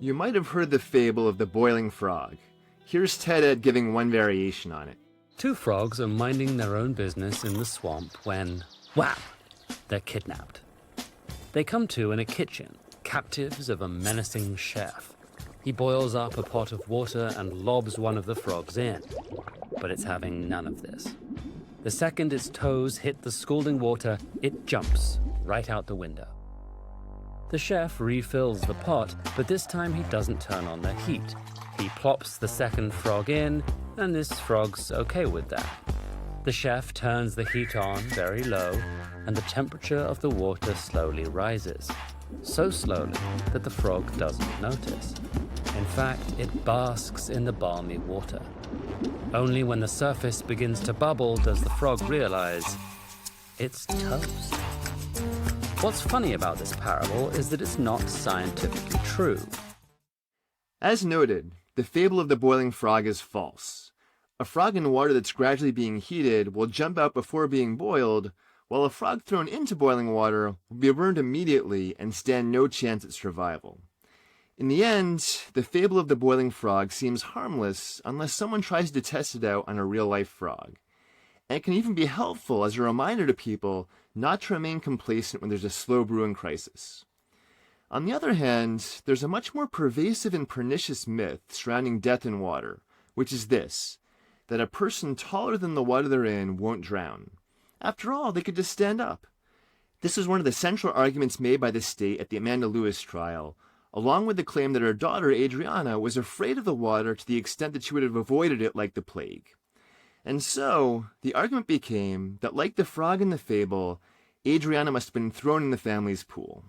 You might have heard the fable of the boiling frog. Here's Ted Ed giving one variation on it. Two frogs are minding their own business in the swamp when, wham, they're kidnapped. They come to in a kitchen, captives of a menacing chef. He boils up a pot of water and lobs one of the frogs in, but it's having none of this. The second its toes hit the scalding water, it jumps right out the window. The chef refills the pot, but this time he doesn't turn on the heat. He plops the second frog in, and this frog's okay with that. The chef turns the heat on very low, and the temperature of the water slowly rises. So slowly that the frog doesn't notice. In fact, it basks in the balmy water. Only when the surface begins to bubble does the frog realize it's toast. What's funny about this parable is that it's not scientifically true. As noted, the fable of the boiling frog is false. A frog in water that's gradually being heated will jump out before being boiled, while a frog thrown into boiling water will be burned immediately and stand no chance at survival. In the end, the fable of the boiling frog seems harmless unless someone tries to test it out on a real-life frog. And it can even be helpful as a reminder to people not to remain complacent when there's a slow brewing crisis. On the other hand, there's a much more pervasive and pernicious myth surrounding death in water, which is this, that a person taller than the water they're in won't drown. After all, they could just stand up. This was one of the central arguments made by the state at the Amanda Lewis trial, along with the claim that her daughter, Adrianna, was afraid of the water to the extent that she would have avoided it like the plague. And so, the argument became that like the frog in the fable, Adrianna must have been thrown in the family's pool.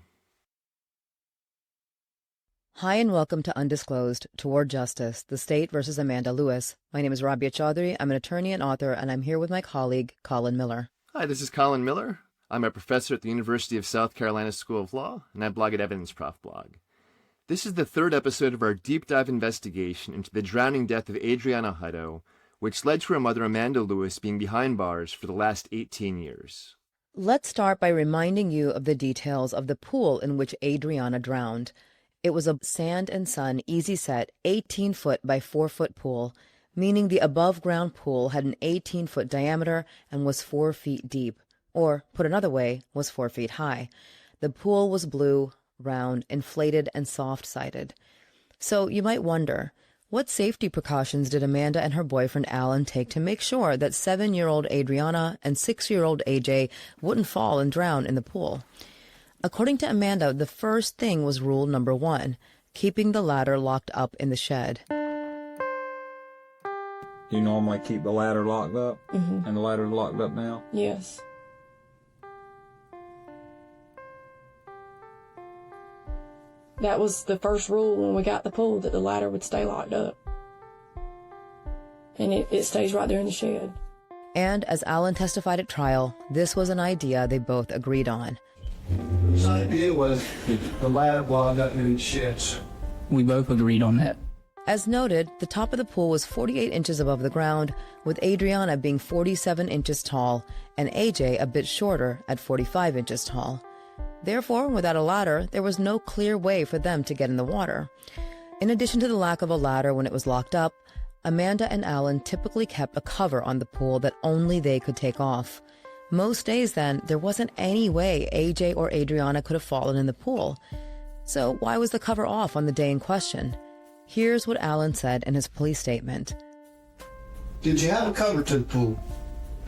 Hi and welcome to Undisclosed, Toward Justice, the State versus Amanda Lewis. My name is Rabia Chaudhry. I'm an attorney and author, and I'm here with my colleague, Colin Miller. Hi, this is Colin Miller. I'm a professor at the University of South Carolina School of Law, and I blog at Evidence Prof Blog. This is the third episode of our deep dive investigation into the drowning death of Adrianna Hutto, which led to her mother Amanda Lewis being behind bars for the last 18 years. Let's start by reminding you of the details of the pool in which Adrianna drowned. It was a sand and sun easy set 18-foot by 4-foot pool, meaning the above-ground pool had an 18-foot diameter and was 4 feet deep, or, put another way, was 4 feet high. The pool was blue, round, inflated, and soft-sided. So you might wonder, what safety precautions did Amanda and her boyfriend Alan take to make sure that 7-year-old Adrianna and 6-year-old AJ wouldn't fall and drown in the pool? According to Amanda, the first thing was rule number 1, keeping the ladder locked up in the shed. You normally keep the ladder locked up? Mm-hmm. And the ladder's locked up now? Yes. That was the first rule when we got the pool, that the ladder would stay locked up. And it stays right there in the shed. And as Alan testified at trial, this was an idea they both agreed on. The idea was the ladder locked up in the sheds. We both agreed on that. As noted, the top of the pool was 48 inches above the ground, with Adrianna being 47 inches tall and AJ a bit shorter at 45 inches tall. Therefore, without a ladder, there was no clear way for them to get in the water. In addition to the lack of a ladder when it was locked up, Amanda and Alan typically kept a cover on the pool that only they could take off. Most days then, there wasn't any way AJ or Adrianna could have fallen in the pool. So why was the cover off on the day in question? Here's what Alan said in his police statement. Did you have a cover to the pool?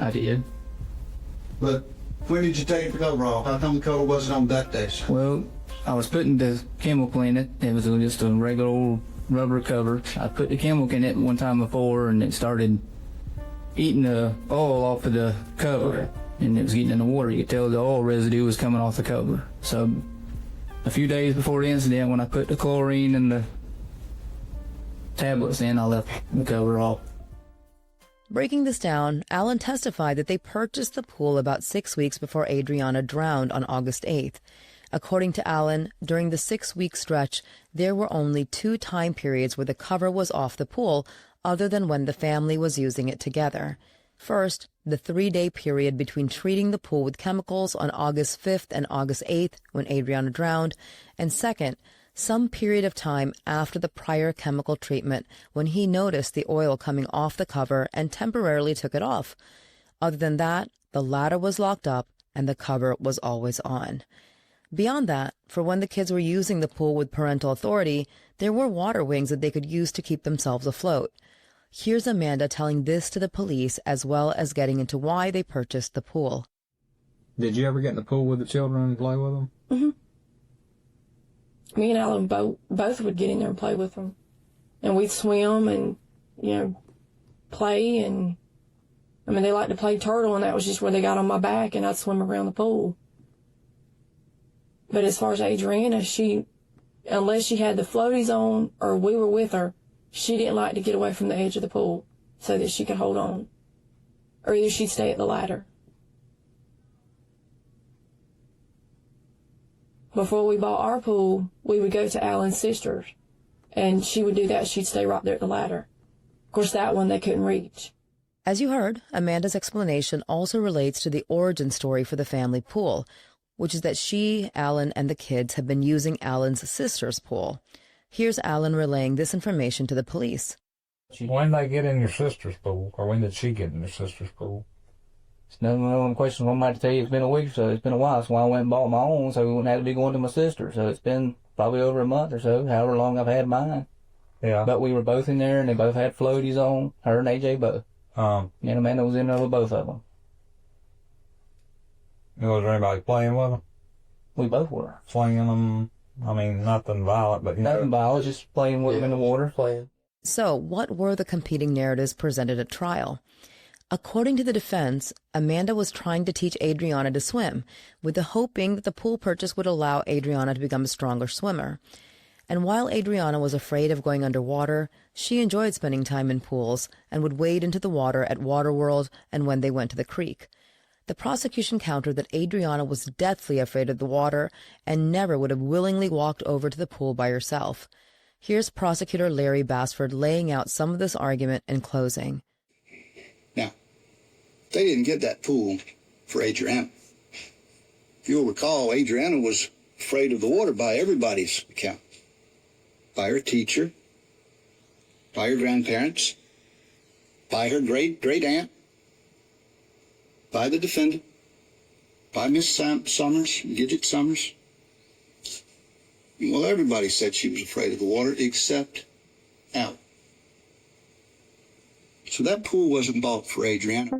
I did. But when did you take the cover off? How come the cover wasn't on that day? Well, I was putting the chemical in it. It was just a regular old rubber cover. I put the chemical in it one time before, and it started eating the oil off of the cover. And it was getting in the water. You could tell the oil residue was coming off the cover. So a few days before the incident, when I put the chlorine and the tablets in, I left the cover off. Breaking this down, Alan testified that they purchased the pool about 6 weeks before Adrianna drowned on August 8th. According to Alan, during the 6-week stretch, there were only 2 time periods where the cover was off the pool, other than when the family was using it together. First, the 3-day period between treating the pool with chemicals on August 5th and August 8th when Adrianna drowned, and second, some period of time after the prior chemical treatment when he noticed the oil coming off the cover and temporarily took it off. Other than that, the ladder was locked up and the cover was always on. Beyond that, for when the kids were using the pool with parental authority, there were water wings that they could use to keep themselves afloat. Here's Amanda telling this to the police, as well as getting into why they purchased the pool. Did you ever get in the pool with the children and play with them? Mm-hmm. Me and Alan both would get in there and play with them. And we'd swim and, play. And, they liked to play turtle, and that was just where they got on my back, and I'd swim around the pool. But as far as Adrianna, unless she had the floaties on or we were with her, she didn't like to get away from the edge of the pool so that she could hold on. Or either she'd stay at the ladder. Before we bought our pool, we would go to Alan's sister's, and she would do that. She'd stay right there at the ladder. Of course, that one they couldn't reach. As you heard, Amanda's explanation also relates to the origin story for the family pool, which is that she, Alan, and the kids have been using Alan's sister's pool. Here's Alan relaying this information to the police. When did they get in your sister's pool, or when did she get in your sister's pool? It's another one of the questions I might tell you. It's been a week or so. It's been a while. So I went and bought my own, so we wouldn't have to be going to my sister. So it's been probably over a month or so, however long I've had mine. Yeah. But we were both in there, and they both had floaties on, her and AJ both. And Amanda was in there with both of them. Was there anybody playing with them? We both were. Flinging them? Nothing violent, but Nothing violent, just playing with them in the water. Playing. So, what were the competing narratives presented at trial? According to the defense, Amanda was trying to teach Adrianna to swim, with the hope being that the pool purchase would allow Adrianna to become a stronger swimmer. And while Adrianna was afraid of going underwater, she enjoyed spending time in pools and would wade into the water at Waterworld and when they went to the creek. The prosecution countered that Adrianna was deathly afraid of the water and never would have willingly walked over to the pool by herself. Here's Prosecutor Larry Bassford laying out some of this argument in closing. Now, they didn't get that pool for Adrianna. If you'll recall, Adrianna was afraid of the water by everybody's account. By her teacher, by her grandparents, by her great-aunt, by the defendant, by Miss Summers, Gidget Summers. Well, everybody said she was afraid of the water except Al. So that pool wasn't bought for Adrianna.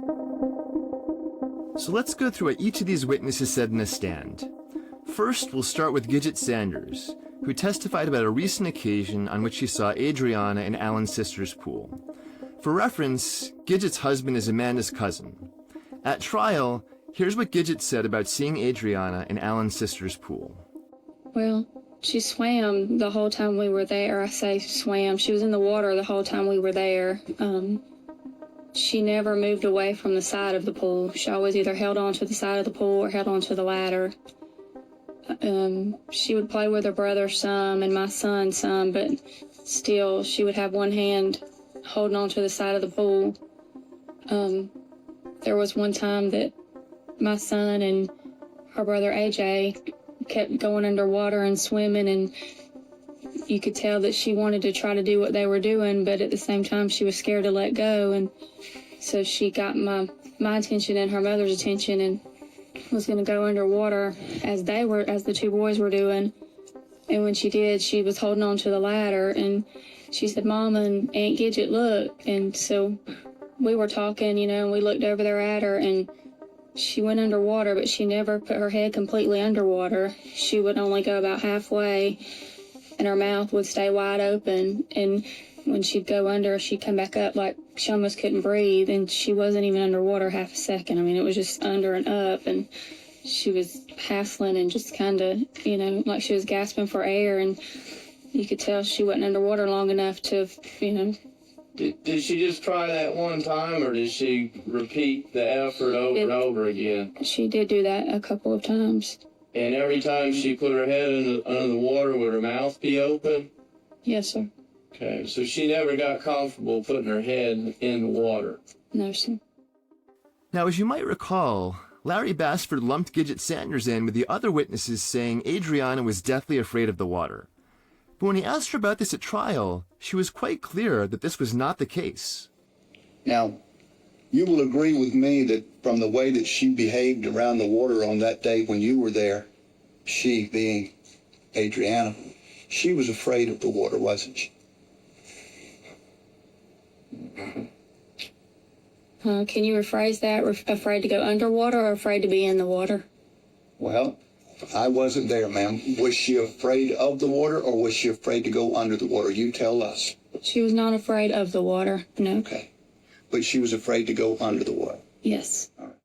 So let's go through what each of these witnesses said in the stand. First, we'll start with Gidget Sanders, who testified about a recent occasion on which she saw Adrianna in Alan's sister's pool. For reference, Gidget's husband is Amanda's cousin. At trial, here's what Gidget said about seeing Adrianna in Alan's sister's pool. Well, she swam the whole time we were there. I say swam. She was in the water the whole time we were there. She never moved away from the side of the pool. She always either held on to the side of the pool or held on to the ladder. She would play with her brother some and my son some, but still she would have one hand holding on to the side of the pool. There was one time that my son and her brother AJ kept going underwater and swimming, and you could tell that she wanted to try to do what they were doing, but at the same time she was scared to let go. And so she got my attention and her mother's attention and was going to go underwater as the two boys were doing. And when she did, she was holding on to the ladder, and she said, "Mom and Aunt Gidget, look." And so we were talking, and we looked over there at her, and she went underwater, but she never put her head completely underwater. She would only go about halfway, and her mouth would stay wide open. And when she'd go under, she'd come back up like she almost couldn't breathe, and she wasn't even underwater half a second. It was just under and up, and she was hassling and just kind of, like she was gasping for air, and you could tell she wasn't underwater long enough to, Did she just try that one time, or did she repeat the effort over and over again? She did do that a couple of times. And every time she put her head under the water, would her mouth be open? Yes, sir. Okay, so she never got comfortable putting her head in the water. No, sir. Now, as you might recall, Larry Bassford lumped Gidget Sanders in with the other witnesses saying Adrianna was deathly afraid of the water. But when he asked her about this at trial, she was quite clear that this was not the case. Now, you will agree with me that from the way that she behaved around the water on that day when you were there, she being Adrianna, she was afraid of the water, wasn't she? Can you rephrase that? Afraid to go underwater or afraid to be in the water? Well, I wasn't there, ma'am. Was she afraid of the water, or was she afraid to go under the water? You tell us. She was not afraid of the water, no. Okay. But she was afraid to go under the water. Yes. All right.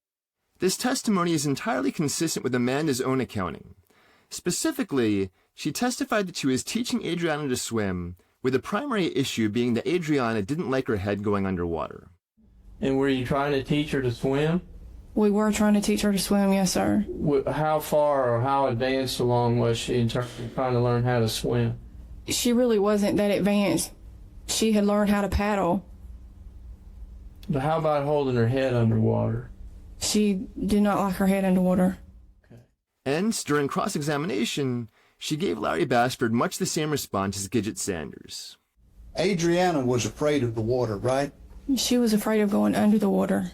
This testimony is entirely consistent with Amanda's own accounting. Specifically, she testified that she was teaching Adrianna to swim, with the primary issue being that Adrianna didn't like her head going underwater. And were you trying to teach her to swim? We were trying to teach her to swim, yes, sir. How far or how advanced along was she in terms of trying to learn how to swim? She really wasn't that advanced. She had learned how to paddle. But how about holding her head underwater? She did not like her head underwater. Okay. And during cross-examination, she gave Larry Bassford much the same response as Gidget Sanders. Adrianna was afraid of the water, right? She was afraid of going under the water.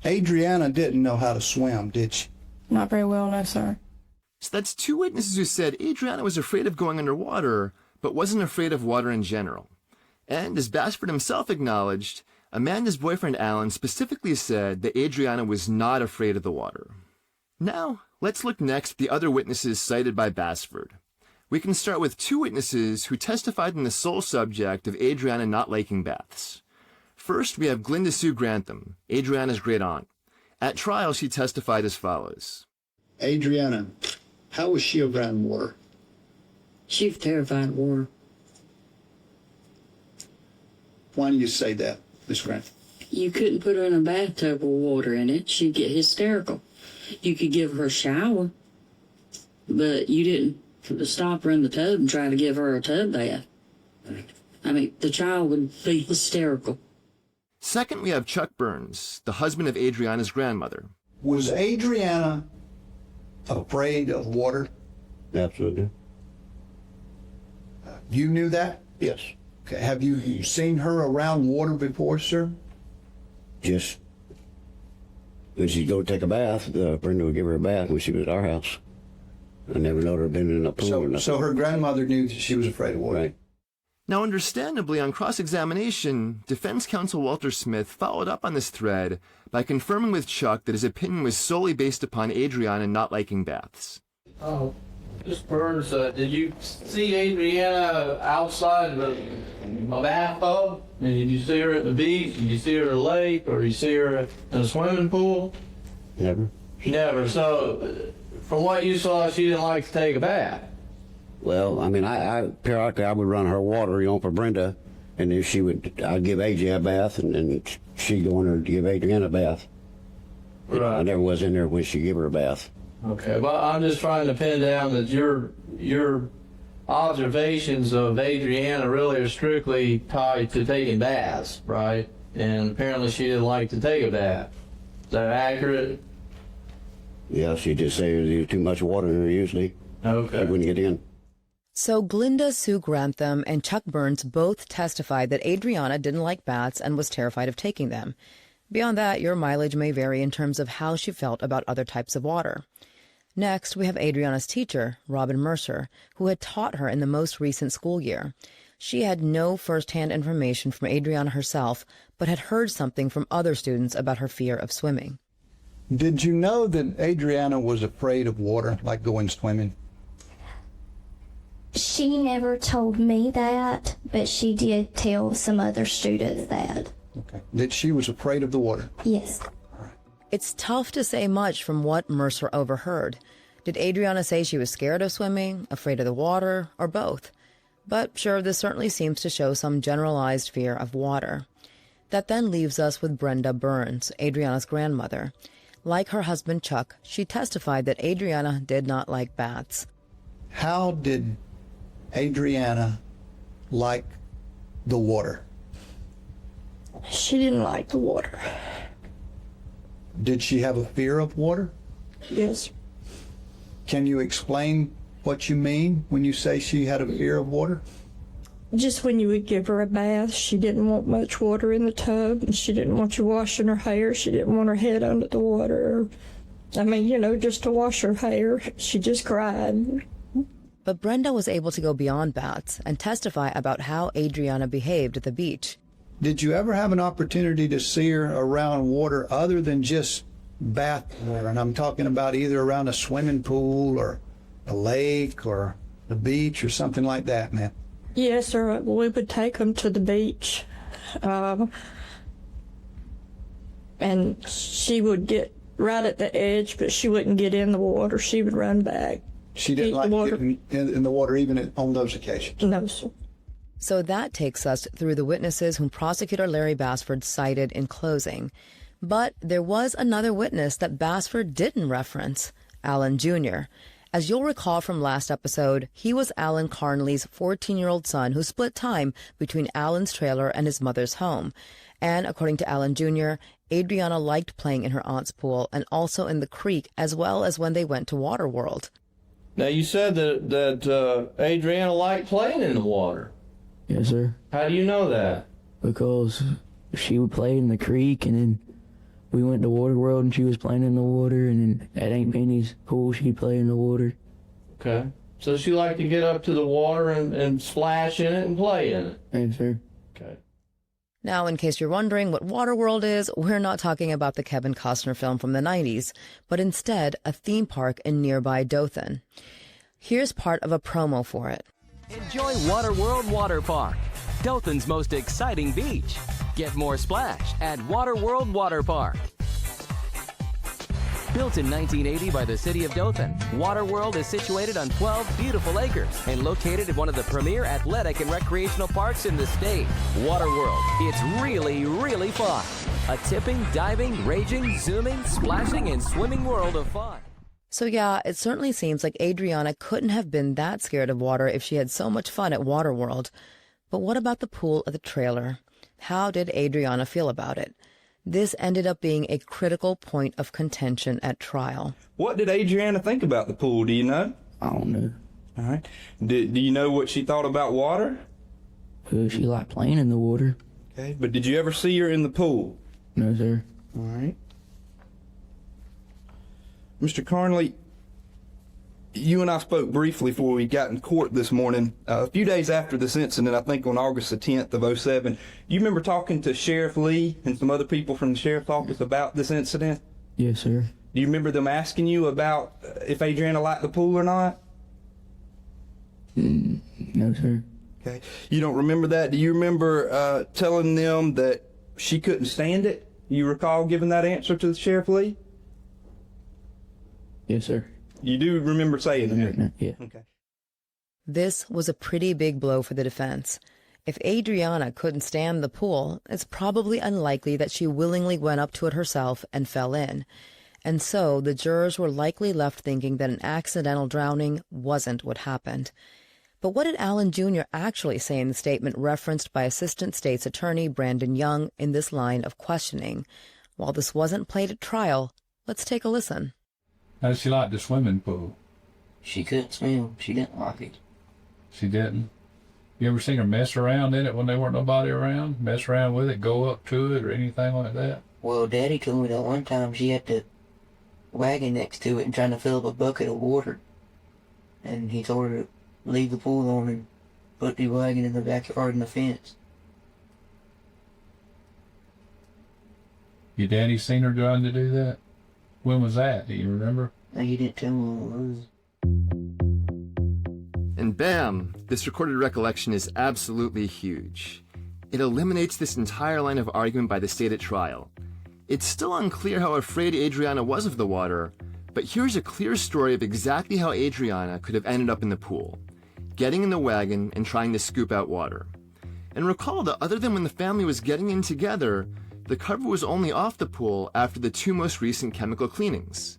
Adrianna didn't know how to swim, did she? Not very well, no, sir. So that's two witnesses who said Adrianna was afraid of going underwater, but wasn't afraid of water in general. And as Bassford himself acknowledged, Amanda's boyfriend Alan specifically said that Adrianna was not afraid of the water. Now, let's look next at the other witnesses cited by Bassford. We can start with two witnesses who testified in the sole subject of Adrianna not liking baths. First, we have Glinda Sue Grantham, Adrianna's great aunt. At trial, she testified as follows. Adrianna, how was she around water? She was terrified of water. Why do you say that, Miss Grantham? You couldn't put her in a bathtub with water in it. She'd get hysterical. You could give her a shower, but you didn't stop her in the tub and try to give her a tub bath. I mean, the child would be hysterical. Second, we have Chuck Burns, the husband of Adrianna's grandmother. Was Adrianna afraid of water? Absolutely. You knew that? Yes. Okay. Have you seen her around water before, sir? Just when she'd go take a bath, Brenda would give her a bath when she was at our house. I never known her been in a pool or nothing. So her grandmother knew that she was afraid of water? Right. Now, understandably, on cross-examination, defense counsel Walter Smith followed up on this thread by confirming with Chuck that his opinion was solely based upon Adrianna not liking baths. Oh, Mr. Burns, did you see Adrianna outside the bathtub? And did you see her at the beach? Did you see her at the lake? Or did you see her in a swimming pool? Never. Never. So, from what you saw, she didn't like to take a bath. Well, I mean, I periodically I would run her water, for Brenda, and then I'd give AJ a bath, and then she'd go in there to give Adrianna a bath. Right. I never was in there when she gave her a bath. Okay, well, I'm just trying to pin down that your observations of Adrianna really are strictly tied to taking baths, right? And apparently she didn't like to take a bath. Is that accurate? Yeah, she'd just say there's too much water in her usually. Okay. She wouldn't get in. So Glinda Sue Grantham and Chuck Burns both testified that Adrianna didn't like baths and was terrified of taking them. Beyond that, your mileage may vary in terms of how she felt about other types of water. Next, we have Adrianna's teacher, Robin Mercer, who had taught her in the most recent school year. She had no first-hand information from Adrianna herself, but had heard something from other students about her fear of swimming. Did you know that Adrianna was afraid of water, like going swimming? She never told me that, but she did tell some other students that. Okay. That she was afraid of the water? Yes. It's tough to say much from what Mercer overheard. Did Adrianna say she was scared of swimming, afraid of the water, or both? But sure, this certainly seems to show some generalized fear of water. That then leaves us with Brenda Burns, Adrianna's grandmother. Like her husband Chuck, she testified that Adrianna did not like baths. How did Adrianna like the water? She didn't like the water. Did she have a fear of water? Yes. Can you explain what you mean when you say she had a fear of water? Just when you would give her a bath, she didn't want much water in the tub, and she didn't want you washing her hair. She didn't want her head under the water. I mean, just to wash her hair. She just cried. But Brenda was able to go beyond baths and testify about how Adrianna behaved at the beach. Did you ever have an opportunity to see her around water other than just bath water? And I'm talking about either around a swimming pool or a lake or the beach or something like that, man. Yes, sir. We would take them to the beach. And she would get right at the edge, but she wouldn't get in the water. She would run back. She didn't like getting in the water even on those occasions? No, sir. So that takes us through the witnesses whom Prosecutor Larry Bassford cited in closing. But there was another witness that Bassford didn't reference, Alan Jr. As you'll recall from last episode, he was Alan Carnley's 14-year-old son who split time between Alan's trailer and his mother's home. And according to Alan Jr., Adrianna liked playing in her aunt's pool and also in the creek, as well as when they went to Waterworld. Now, you said that Adrianna liked playing in the water. Yes, sir. How do you know that? Because she would play in the creek, and then we went to Waterworld, and she was playing in the water, and then at Aunt Penny's pool, she'd play in the water. Okay. So she liked to get up to the water and splash in it and play in it? Yes, sir. Okay. Now, in case you're wondering what Waterworld is, we're not talking about the Kevin Costner film from the 90s, but instead a theme park in nearby Dothan. Here's part of a promo for it. Enjoy Waterworld Water Park, Dothan's most exciting beach. Get more splash at Waterworld Water Park. Built in 1980 by the city of Dothan, Waterworld is situated on 12 beautiful acres and located in one of the premier athletic and recreational parks in the state. Waterworld, it's really, really fun. A tipping, diving, raging, zooming, splashing, and swimming world of fun. So yeah, it certainly seems like Adrianna couldn't have been that scared of water if she had so much fun at Waterworld. But what about the pool at the trailer? How did Adrianna feel about it? This ended up being a critical point of contention at trial. What did Adrianna think about the pool? Do you know? I don't know. All right. Do you know what she thought about water? She liked playing in the water. Okay. But did you ever see her in the pool? No, sir. All right. Mr. Carnley, you and I spoke briefly before we got in court this morning. A few days after this incident, I think on August the 10th of '07, you remember talking to Sheriff Lee and some other people from the sheriff's office about this incident? Yes, sir. Do you remember them asking you about if Adrianna liked the pool or not? No, sir. Okay. You don't remember that? Do you remember telling them that she couldn't stand it? You recall giving that answer to the Sheriff Lee? Yes, sir. You do remember saying that? Yeah. Okay. This was a pretty big blow for the defense. If Adrianna couldn't stand the pool, it's probably unlikely that she willingly went up to it herself and fell in. And so the jurors were likely left thinking that an accidental drowning wasn't what happened. But what did Alan Jr. actually say in the statement referenced by Assistant State's Attorney Brandon Young in this line of questioning? While this wasn't played at trial, let's take a listen. How did she like the swimming pool? She couldn't swim. She didn't like it. She didn't? You ever seen her mess around in it when there weren't nobody around? Mess around with it, go up to it, or anything like that? Well, Daddy told me that one time she had the wagon next to it and trying to fill up a bucket of water. And he told her to leave the pool on and put the wagon in the backyard in the fence. Your daddy seen her trying to do that? When was that? Do you remember? He didn't tell me when it was. And bam, this recorded recollection is absolutely huge. It eliminates this entire line of argument by the state at trial. It's still unclear how afraid Adrianna was of the water, but here's a clear story of exactly how Adrianna could have ended up in the pool. getting in the wagon and trying to scoop out water. And recall that other than when the family was getting in together, the cover was only off the pool after the 2 most recent chemical cleanings.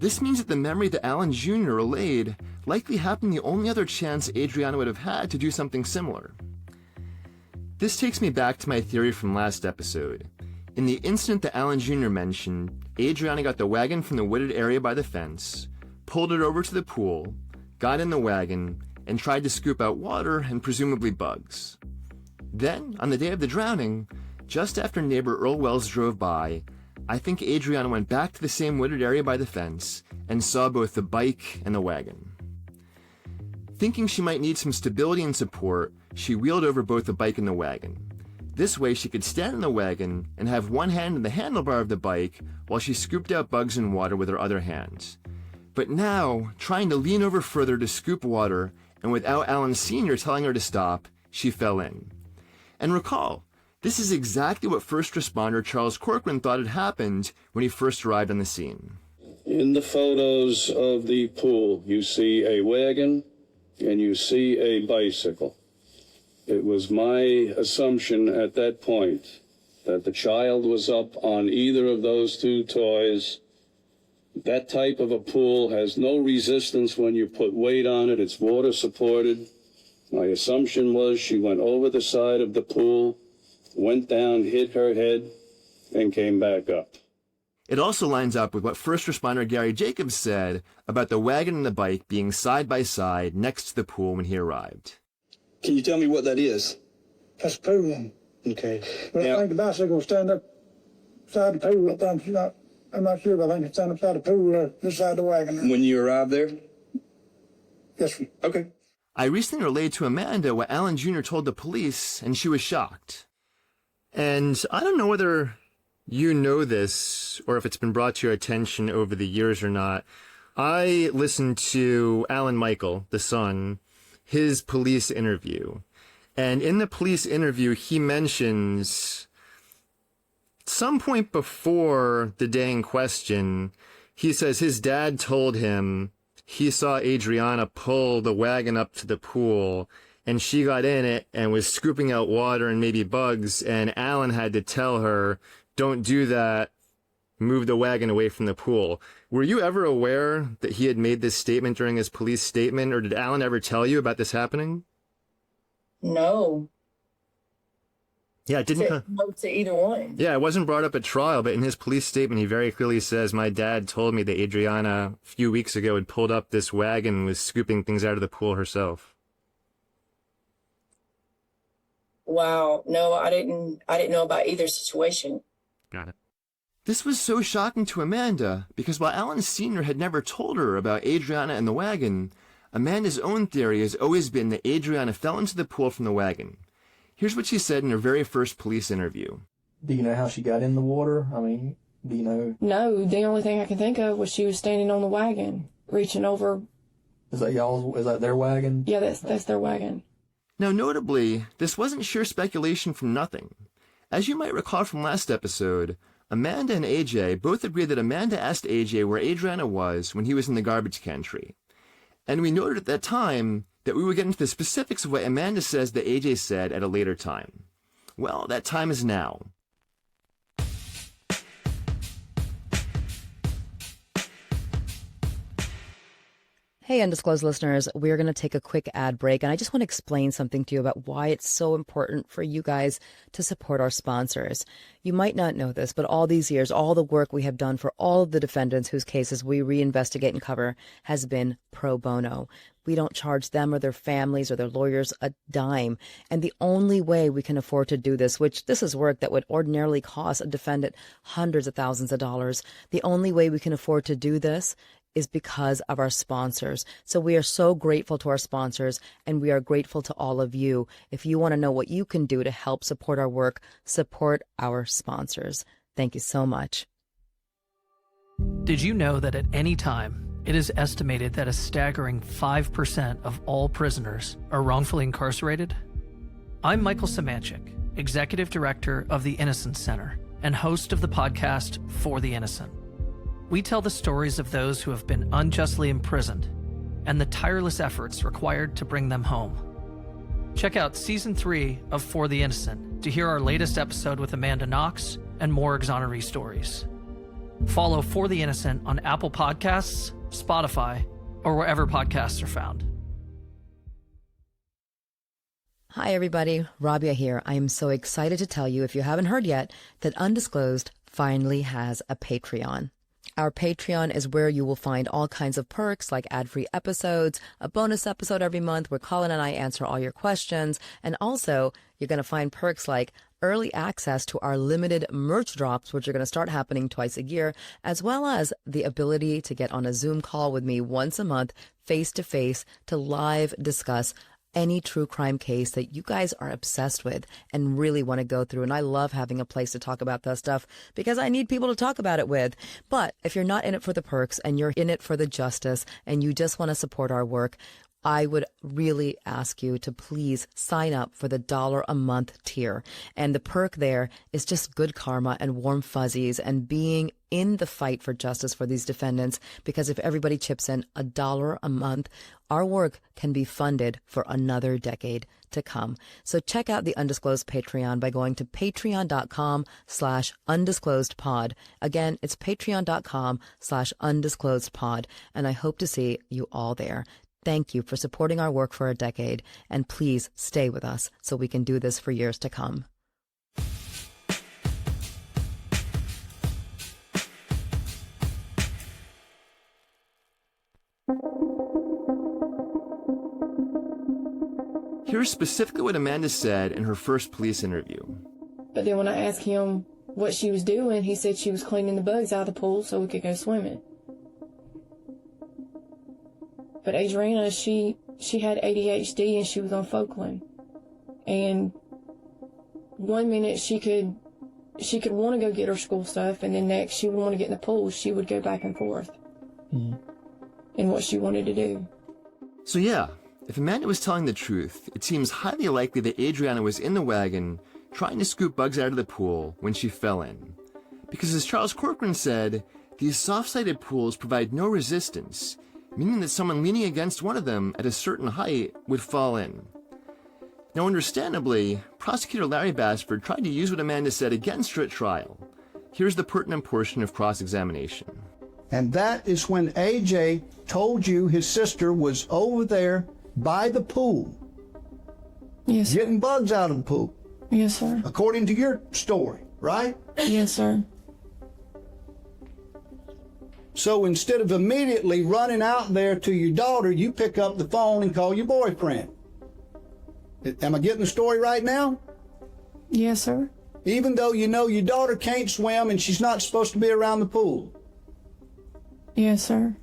This means that the memory that Alan Jr. relayed likely happened the only other chance Adrianna would have had to do something similar. This takes me back to my theory from last episode. In the incident that Alan Jr. mentioned, Adrianna got the wagon from the wooded area by the fence, pulled it over to the pool, got in the wagon, and tried to scoop out water and presumably bugs. Then, on the day of the drowning, just after neighbor Earl Wells drove by, I think Adrianna went back to the same wooded area by the fence and saw both the bike and the wagon. Thinking she might need some stability and support, she wheeled over both the bike and the wagon. This way she could stand in the wagon and have one hand in the handlebar of the bike while she scooped out bugs and water with her other hand. But now, trying to lean over further to scoop water, and without Alan Sr. telling her to stop, she fell in. And recall, this is exactly what first responder Charles Corcoran thought had happened when he first arrived on the scene. In the photos of the pool, you see a wagon and you see a bicycle. It was my assumption at that point that the child was up on either of those 2 toys. That type of a pool has no resistance when you put weight on it. It's water supported. My assumption was she went over the side of the pool, went down, hit her head, and came back up. It also lines up with what first responder Gary Jacobs said about the wagon and the bike being side by side next to the pool when he arrived. Can you tell me what that is? That's the pool. Okay. But I think the bicycle will stand up beside the pool. I'm not sure, but I think it's stand up beside the pool, this side of the wagon. When you arrived there? Yes, sir. Okay. I recently relayed to Amanda what Alan Jr. told the police, and she was shocked. And I don't know whether you know this or if it's been brought to your attention over the years or not. I listened to Alan Michael, the son, his police interview. And in the police interview, he mentions some point before the day in question, he says his dad told him he saw Adrianna pull the wagon up to the pool and she got in it and was scooping out water and maybe bugs, and Alan had to tell her, don't do that, move the wagon away from the pool. Were you ever aware that he had made this statement during his police statement, or did Alan ever tell you about this happening? No. Yeah, it didn't. No to either one. Yeah, it wasn't brought up at trial, but in his police statement, he very clearly says, my dad told me that Adrianna, a few weeks ago, had pulled up this wagon and was scooping things out of the pool herself. Wow. No, I didn't know about either situation. Got it. This was so shocking to Amanda, because while Alan Sr. had never told her about Adrianna and the wagon, Amanda's own theory has always been that Adrianna fell into the pool from the wagon. Here's what she said in her very first police interview. Do you know how she got in the water? I mean, do you know? No, the only thing I can think of was she was standing on the wagon, reaching over. Is that their wagon? Yeah, that's their wagon. Now, notably, this wasn't sheer speculation from nothing. As you might recall from last episode, Amanda and AJ both agreed that Amanda asked AJ where Adrianna was when he was in the garbage can tree. And we noted at that time that we would get into the specifics of what Amanda says that AJ said at a later time. Well, that time is now. Hey, Undisclosed listeners, we're going to take a quick ad break, and I just want to explain something to you about why it's so important for you guys to support our sponsors. You might not know this, but all these years, all the work we have done for all of the defendants whose cases we reinvestigate and cover has been pro bono. We don't charge them or their families or their lawyers a dime. And the only way we can afford to do this, which this is work that would ordinarily cost a defendant hundreds of thousands of dollars, the only way we can afford to do this is because of our sponsors. So we are so grateful to our sponsors, and we are grateful to all of you. If you want to know what you can do to help support our work, support our sponsors. Thank you so much. Did you know that at any time, it is estimated that a staggering 5% of all prisoners are wrongfully incarcerated? I'm Michael Samanchik, Executive Director of the Innocence Center and host of the podcast For the Innocent. We tell the stories of those who have been unjustly imprisoned and the tireless efforts required to bring them home. Check out Season 3 of For the Innocent to hear our latest episode with Amanda Knox and more exoneree stories. Follow For the Innocent on Apple Podcasts, Spotify, or wherever podcasts are found. Hi, everybody. Rabia here. I am so excited to tell you, if you haven't heard yet, that Undisclosed finally has a Patreon. Our Patreon is where you will find all kinds of perks like ad-free episodes, a bonus episode every month where Colin and I answer all your questions, and also you're going to find perks like early access to our limited merch drops, which are going to start happening twice a year, as well as the ability to get on a Zoom call with me once a month, face-to-face, to live discuss any true crime case that you guys are obsessed with and really want to go through. And I love having a place to talk about that stuff because I need people to talk about it with. But if you're not in it for the perks and you're in it for the justice and you just want to support our work, I would really ask you to please sign up for the $1 a month tier. And the perk there is just good karma and warm fuzzies and being in the fight for justice for these defendants. Because if everybody chips in $1 a month, our work can be funded for another decade to come. So check out the Undisclosed Patreon by going to patreon.com/undisclosedpod. Again, it's patreon.com/undisclosedpod. And I hope to see you all there. Thank you for supporting our work for a decade, and please stay with us so we can do this for years to come. Here's specifically what Amanda said in her first police interview. But then when I asked him what she was doing, he said she was cleaning the bugs out of the pool so we could go swimming. But Adrianna, she had ADHD and she was on Falkland. And one minute she could want to go get her school stuff, and then next she would want to get in the pool. She would go back and forth in what she wanted to do. So yeah, if Amanda was telling the truth, it seems highly likely that Adrianna was in the wagon trying to scoop bugs out of the pool when she fell in. Because as Charles Corcoran said, these soft-sided pools provide no resistance, meaning that someone leaning against one of them at a certain height would fall in. Now, understandably, prosecutor Larry Bassford tried to use what Amanda said against her at trial. Here's the pertinent portion of cross-examination. And that is when AJ told you his sister was over there by the pool. Yes, sir. Getting bugs out of the pool. Yes, sir. According to your story, right? Yes, sir. So instead of immediately running out there to your daughter, you pick up the phone and call your boyfriend. Am I getting the story right now? Yes, sir. Even though you know your daughter can't swim and she's not supposed to be around the pool. Yes, sir.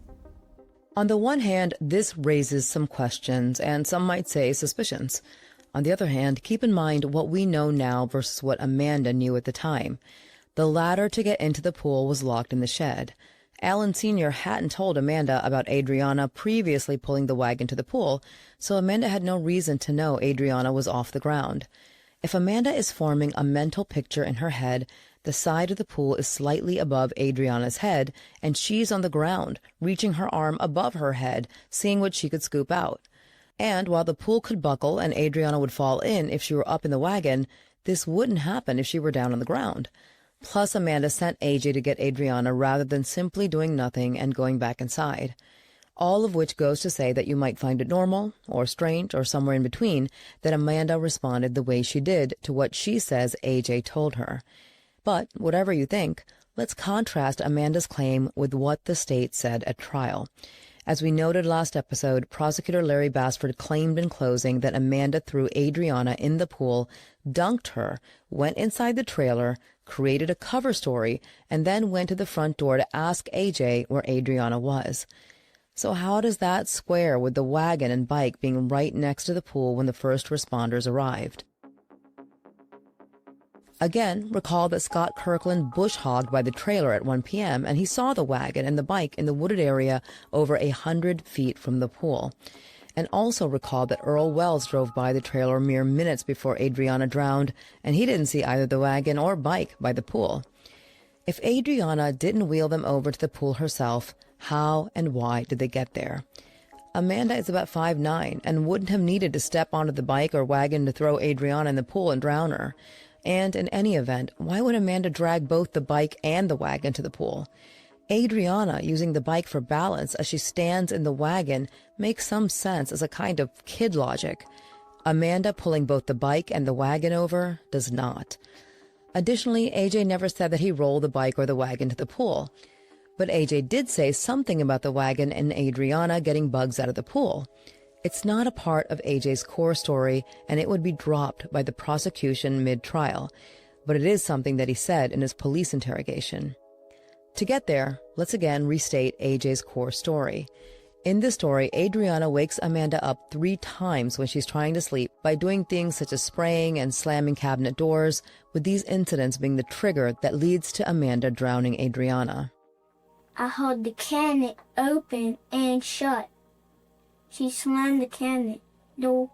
On the one hand, this raises some questions and some might say suspicions. On the other hand, keep in mind what we know now versus what Amanda knew at the time. The ladder to get into the pool was locked in the shed. Alan Sr. hadn't told Amanda about Adrianna previously pulling the wagon to the pool, so Amanda had no reason to know Adrianna was off the ground. If Amanda is forming a mental picture in her head, the side of the pool is slightly above Adrianna's head, and she's on the ground, reaching her arm above her head, seeing what she could scoop out. And while the pool could buckle and Adrianna would fall in if she were up in the wagon, this wouldn't happen if she were down on the ground. Plus, Amanda sent AJ to get Adrianna rather than simply doing nothing and going back inside. All of which goes to say that you might find it normal, or strange, or somewhere in between, that Amanda responded the way she did to what she says AJ told her. But, whatever you think, let's contrast Amanda's claim with what the state said at trial. As we noted last episode, prosecutor Larry Bassford claimed in closing that Amanda threw Adrianna in the pool, dunked her, went inside the trailer, created a cover story, and then went to the front door to ask AJ where Adrianna was. So how does that square with the wagon and bike being right next to the pool when the first responders arrived? Again, recall that Scott Kirkland bush-hogged by the trailer at 1 p.m. and he saw the wagon and the bike in the wooded area over 100 feet from the pool. And also recall that Earl Wells drove by the trailer mere minutes before Adrianna drowned, and he didn't see either the wagon or bike by the pool. If Adrianna didn't wheel them over to the pool herself, how and why did they get there? Amanda is about 5'9" and wouldn't have needed to step onto the bike or wagon to throw Adrianna in the pool and drown her. And in any event, why would Amanda drag both the bike and the wagon to the pool? Adrianna using the bike for balance as she stands in the wagon makes some sense as a kind of kid logic. Amanda pulling both the bike and the wagon over does not. Additionally, AJ never said that he rolled the bike or the wagon to the pool. But AJ did say something about the wagon and Adrianna getting bugs out of the pool. It's not a part of AJ's core story, and it would be dropped by the prosecution mid-trial, but it is something that he said in his police interrogation. To get there, let's again restate AJ's core story. In this story, Adrianna wakes Amanda up 3 times when she's trying to sleep by doing things such as spraying and slamming cabinet doors, with these incidents being the trigger that leads to Amanda drowning Adrianna. I held the cabinet open and shut. She slammed the cabinet door.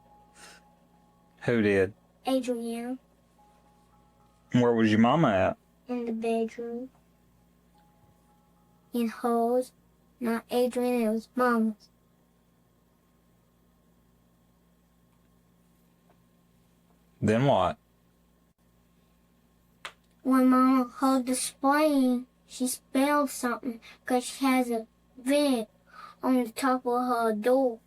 Who did? Adrianna. Where was your mama at? In the bedroom. In hers. Not Adrianna, it was Mama's. Then what? When Mama heard the spraying, she spilled something because she has a vent on the top of her door.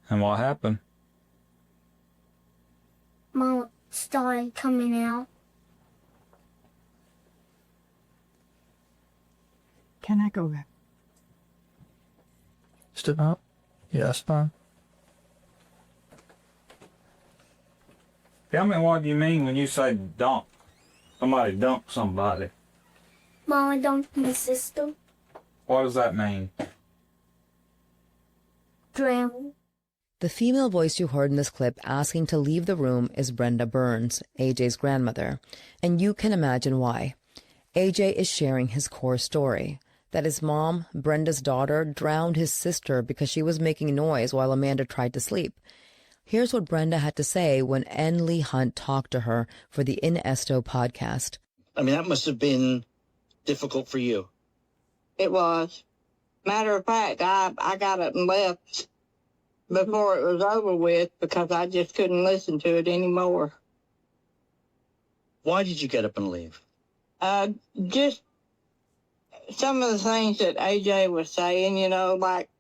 And what happened? Mama started coming out. Can I go back? Stood up? Yeah, that's fine. Tell me what you mean when you say dunk. Somebody dunked somebody. Mama dumped my sister. What does that mean? Drowned. The female voice you heard in this clip asking to leave the room is Brenda Burns, AJ's grandmother, and you can imagine why. AJ is sharing his core story, that his mom, Brenda's daughter, drowned his sister because she was making noise while Amanda tried to sleep. Here's what Brenda had to say when N. Lee Hunt talked to her for the In Esto podcast. I mean, that must have been difficult for you. It was. Matter of fact, I got up and left before it was over with because I just couldn't listen to it anymore. Why did you get up and leave? Just some of the things that AJ was saying, you know, like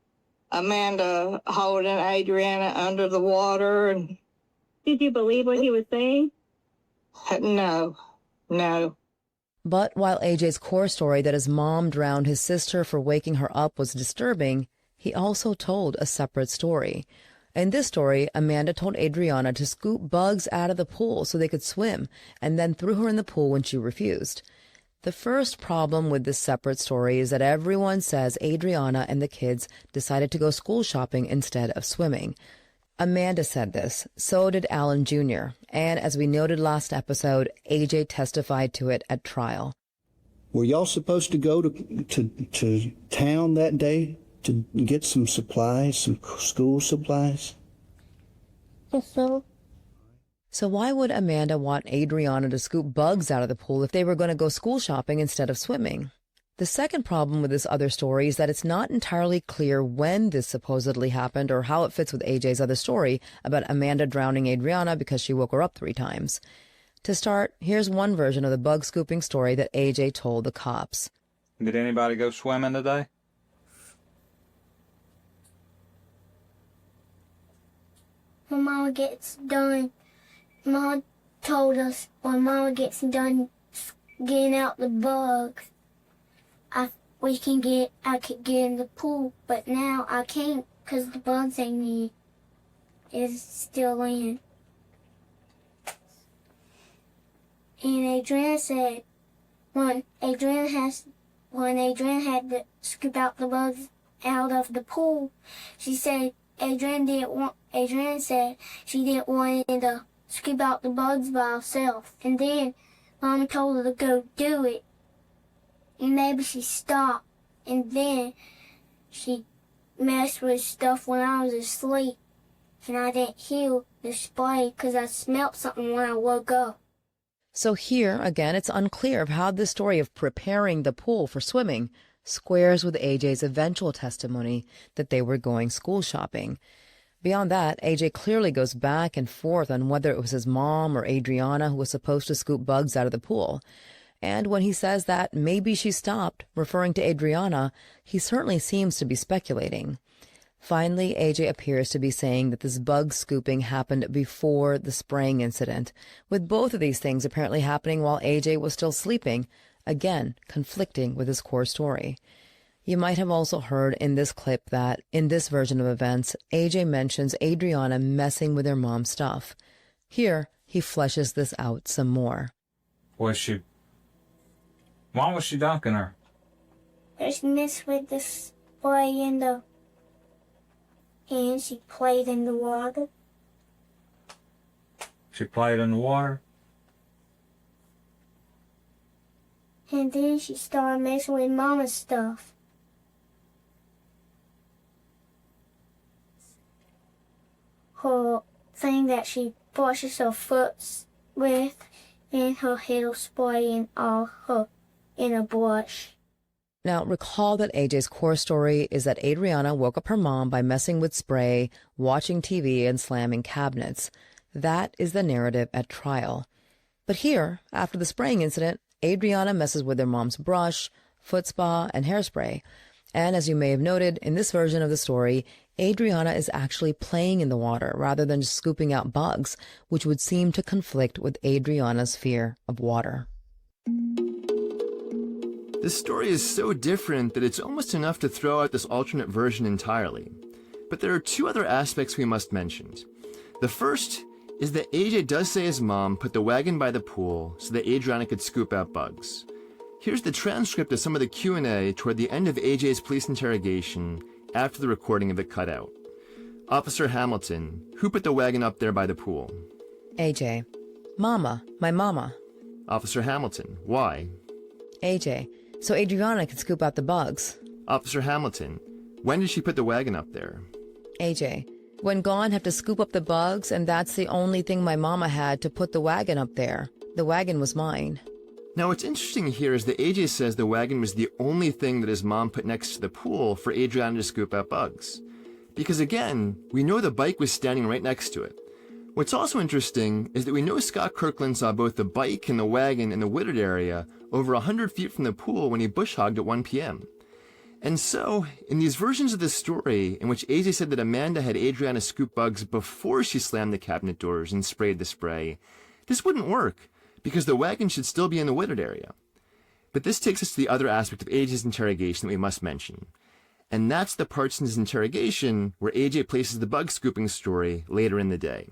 Amanda holding Adrianna under the water. And did you believe what he was saying? No. But while AJ's core story that his mom drowned his sister for waking her up was disturbing, he also told a separate story. In this story, Amanda told Adrianna to scoop bugs out of the pool so they could swim, and then threw her in the pool when she refused. The first problem with this separate story is that everyone says Adrianna and the kids decided to go school shopping instead of swimming. Amanda said this, so did Alan Jr., and as we noted last episode, AJ testified to it at trial. Were y'all supposed to go to town that day to get some supplies, some school supplies? Yes, sir. So why would Amanda want Adrianna to scoop bugs out of the pool if they were going to go school shopping instead of swimming? The second problem with this other story is that it's not entirely clear when this supposedly happened or how it fits with AJ's other story about Amanda drowning Adrianna because she woke her up 3 times. To start, here's one version of the bug scooping story that AJ told the cops. Did anybody go swimming today? When Mama gets done, Mama told us when Mama gets done getting out the bugs, I could get in the pool, but now I can't because the bugs ain't in. It's still in. And Adrianna said when Adrianna had to scoop out the bugs out of the pool, she said Adrianna said she didn't want to scoop out the bugs by herself. And then Mama told her to go do it. And maybe she stopped. And then she messed with stuff when I was asleep. And I didn't hear the spray because I smelled something when I woke up. So here, again, it's unclear of how this story of preparing the pool for swimming squares with AJ's eventual testimony that they were going school shopping. Beyond that, AJ clearly goes back and forth on whether it was his mom or Adrianna who was supposed to scoop bugs out of the pool. And when he says that maybe she stopped, referring to Adrianna, he certainly seems to be speculating. Finally, AJ appears to be saying that this bug scooping happened before the spraying incident, with both of these things apparently happening while AJ was still sleeping, again conflicting with his core story. You might have also heard in this clip that, in this version of events, AJ mentions Adrianna messing with her mom's stuff. Here, he fleshes this out some more. Why was she dunking her? She messed with the spray in the... and she played in the water. She played in the water? And then she started messing with Mama's stuff. Her thing that she brushes her foot with, and her hair spray and all her in a brush. Now, recall that AJ's core story is that Adrianna woke up her mom by messing with spray, watching TV, and slamming cabinets. That is the narrative at trial. But here, after the spraying incident, Adrianna messes with her mom's brush, foot spa, and hairspray. And as you may have noted, in this version of the story, Adrianna is actually playing in the water rather than just scooping out bugs, which would seem to conflict with Adrianna's fear of water. This story is so different that it's almost enough to throw out this alternate version entirely. But there are two other aspects we must mention. The first is that AJ does say his mom put the wagon by the pool so that Adrianna could scoop out bugs. Here's the transcript of some of the Q&A toward the end of AJ's police interrogation after the recording of it cut out. Officer Hamilton, who put the wagon up there by the pool? AJ: Mama, my mama. Officer Hamilton: why? AJ: so Adrianna can scoop out the bugs. Officer Hamilton: when did she put the wagon up there? AJ: when gone, have to scoop up the bugs, and that's the only thing my mama had to put the wagon up there. The wagon was mine. Now what's interesting here is that AJ says the wagon was the only thing that his mom put next to the pool for Adrianna to scoop out bugs. Because again, we know the bike was standing right next to it. What's also interesting is that we know Scott Kirkland saw both the bike and the wagon in the wooded area over 100 feet from the pool when he bush-hogged at 1 p.m. And so, in these versions of the story in which AJ said that Amanda had Adrianna scoop bugs before she slammed the cabinet doors and sprayed the spray, this wouldn't work, because the wagon should still be in the wooded area. But this takes us to the other aspect of AJ's interrogation that we must mention. And that's the parts in his interrogation where AJ places the bug scooping story later in the day.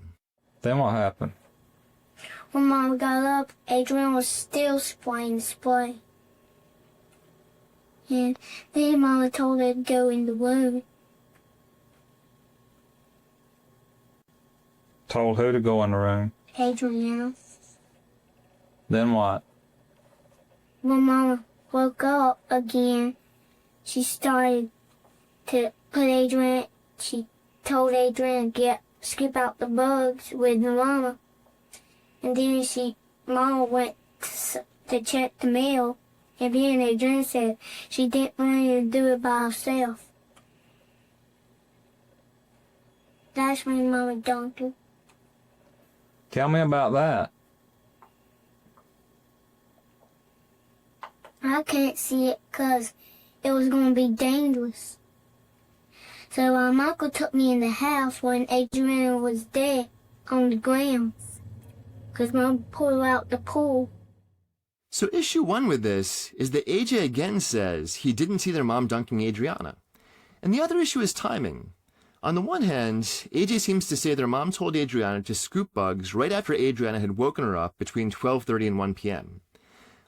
Then what happened? When Mom got up, Adrian was still spraying the spray. And then Mama told her to go in the room. Told who to go in the room? Adriana. Then what? When Mama woke up again, she started to put Adrian. She told Adrian to scoop out the bugs with the Mama. And then Mama went to check the mail. And then Adrian said she didn't want her to do it by herself. That's when Mama dunked her. Tell me about that. I can't see it because it was going to be dangerous. So Michael took me in the house when Adriana was dead on the ground because Mom pulled her out the pool. So issue one with this is that AJ again says he didn't see their mom dunking Adrianna. And the other issue is timing. On the one hand, AJ seems to say their mom told Adrianna to scoop bugs right after Adrianna had woken her up between 12:30 and 1 p.m.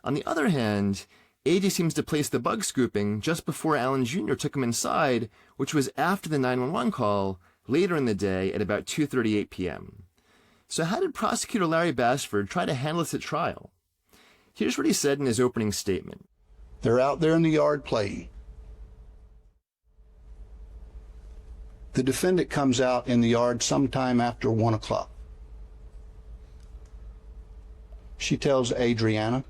On the other hand, AJ seems to place the bug scooping just before Alan Jr. took him inside, which was after the 911 call later in the day at about 2:38 p.m. So how did Prosecutor Larry Bassford try to handle this at trial? Here's what he said in his opening statement. They're out there in the yard playing. The defendant comes out in the yard sometime after 1 o'clock. She tells Adrianna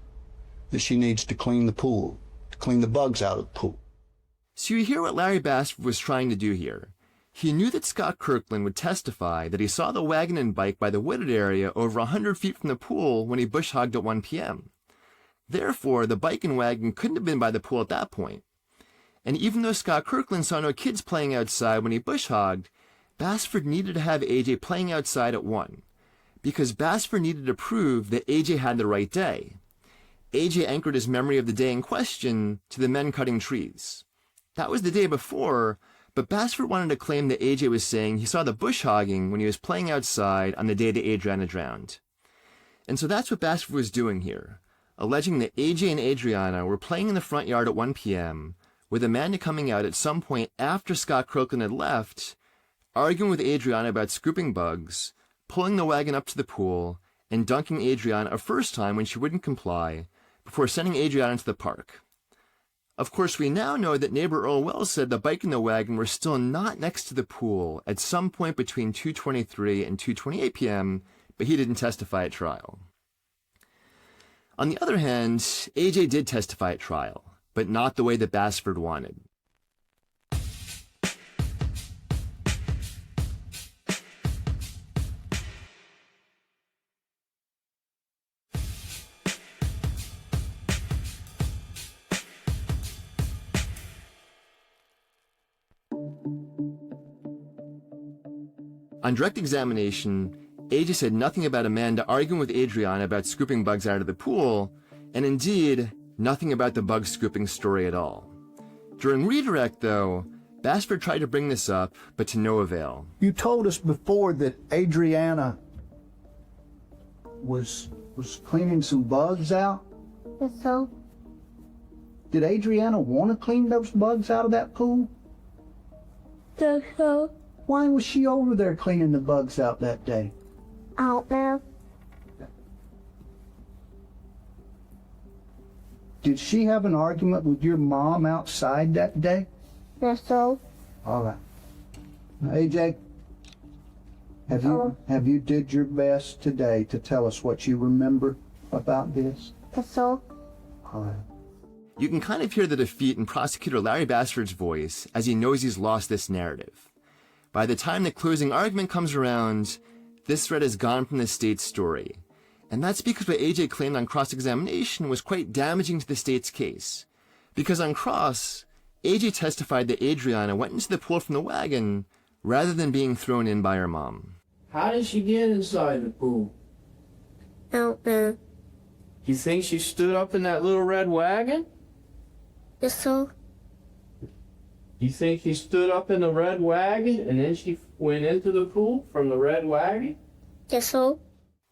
that she needs to clean the pool, to clean the bugs out of the pool. So you hear what Larry Bassford was trying to do here. He knew that Scott Kirkland would testify that he saw the wagon and bike by the wooded area over 100 feet from the pool when he bush hogged at 1 p.m. Therefore, the bike and wagon couldn't have been by the pool at that point. And even though Scott Kirkland saw no kids playing outside when he bush hogged, Bassford needed to have AJ playing outside at 1, because Bassford needed to prove that AJ had the right day. AJ anchored his memory of the day in question to the men cutting trees. That was the day before, but Bassford wanted to claim that AJ was saying he saw the bush hogging when he was playing outside on the day that Adrianna drowned. And so that's what Bassford was doing here, alleging that AJ and Adrianna were playing in the front yard at 1 p.m., with Amanda coming out at some point after Scott Kirkland had left, arguing with Adrianna about scooping bugs, pulling the wagon up to the pool, and dunking Adrianna a first time when she wouldn't comply, before sending Adrianna to the park. Of course, we now know that neighbor Earl Wells said the bike and the wagon were still not next to the pool at some point between 2:23 and 2:28 p.m., but he didn't testify at trial. On the other hand, AJ did testify at trial, but not the way that Bassford wanted. On direct examination, AJ said nothing about Amanda arguing with Adrianna about scooping bugs out of the pool, and indeed, nothing about the bug scooping story at all. During redirect, though, Bassford tried to bring this up, but to no avail. You told us before that Adrianna was cleaning some bugs out. Yes, so. Did Adrianna want to clean those bugs out of that pool? Yes, so. Why was she over there cleaning the bugs out that day? I don't know. Did she have an argument with your mom outside that day? Yes, so. All right. Now, AJ, have you did your best today to tell us what you remember about this? Yes, so. All right. You can kind of hear the defeat in prosecutor Larry Bassford's voice as he knows he's lost this narrative. By the time the closing argument comes around, this thread is gone from the state's story. And that's because what AJ claimed on cross-examination was quite damaging to the state's case. Because on cross, AJ testified that Adrianna went into the pool from the wagon rather than being thrown in by her mom. How did she get inside the pool? I don't know. You think she stood up in that little red wagon? Yes, so. You think she stood up in the red wagon and then she went into the pool from the red wagon? Yes, so.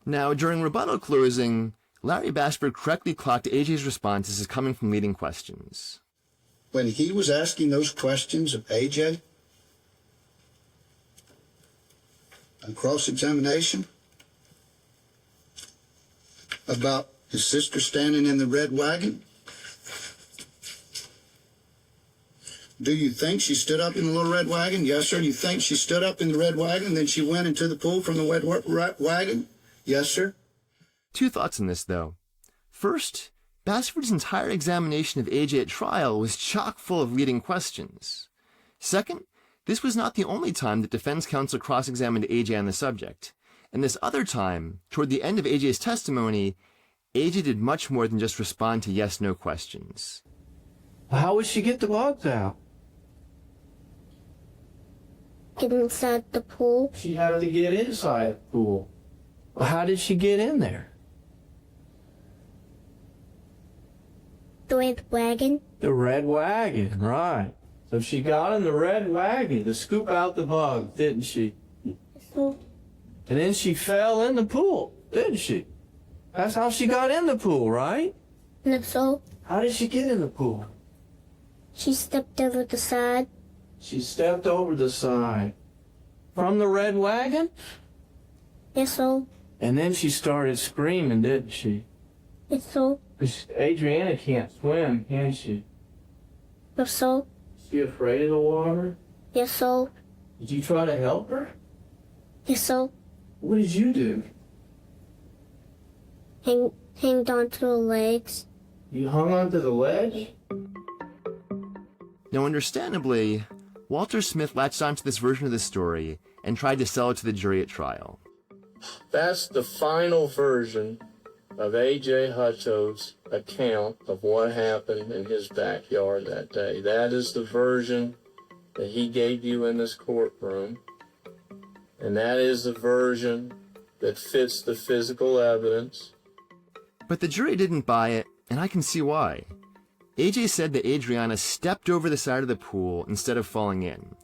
Now, during rebuttal closing, Larry Bassford correctly clocked AJ's responses as coming from leading questions. When he was asking those questions of AJ on cross-examination about his sister standing in the red wagon, do you think she stood up in the little red wagon? Yes, sir. You think she stood up in the red wagon, then she went into the pool from the red wagon? Yes, sir. Two thoughts on this, though. First, Bassford's entire examination of AJ at trial was chock full of leading questions. Second, this was not the only time that defense counsel cross-examined AJ on the subject. And this other time, toward the end of AJ's testimony, AJ did much more than just respond to yes-no questions. How would she get the bugs out? Get inside the pool. She had to get inside the pool. Well, how did she get in there? The red wagon. The red wagon, right. So she got in the red wagon to scoop out the bugs, didn't she? So. And then she fell in the pool, didn't she? That's how she got in the pool, right? No, so. How did she get in the pool? She stepped over the side. She stepped over the side. From the red wagon? Yes, so. And then she started screaming, didn't she? Yes, so. Adrianna can't swim, can she? Yes, so. Is she afraid of the water? Yes, so. Did you try to help her? Yes, so. What did you do? Hanged onto the legs. You hung onto the ledge? Now, understandably, Walter Smith latched onto this version of the story and tried to sell it to the jury at trial. That's the final version of A.J. Hutto's account of what happened in his backyard that day. That is the version that he gave you in this courtroom, and that is the version that fits the physical evidence. But the jury didn't buy it, and I can see why. AJ said that Adrianna stepped over the side of the pool instead of falling in.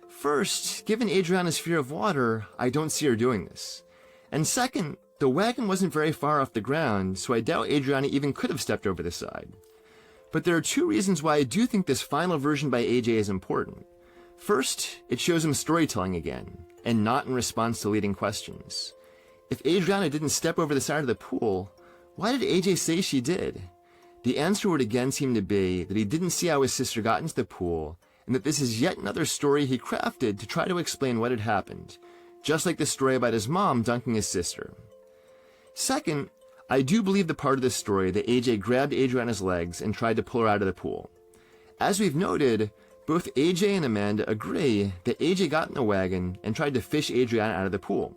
First, given Adrianna's fear of water, I don't see her doing this. And second, the wagon wasn't very far off the ground, so I doubt Adrianna even could have stepped over the side. But there are two reasons why I do think this final version by AJ is important. First, it shows him storytelling again, and not in response to leading questions. If Adrianna didn't step over the side of the pool, why did AJ say she did? The answer would again seem to be that he didn't see how his sister got into the pool, and that this is yet another story he crafted to try to explain what had happened, just like the story about his mom dunking his sister. Second, I do believe the part of this story that AJ grabbed Adrianna's legs and tried to pull her out of the pool. As we've noted, both AJ and Amanda agree that AJ got in the wagon and tried to fish Adrianna out of the pool.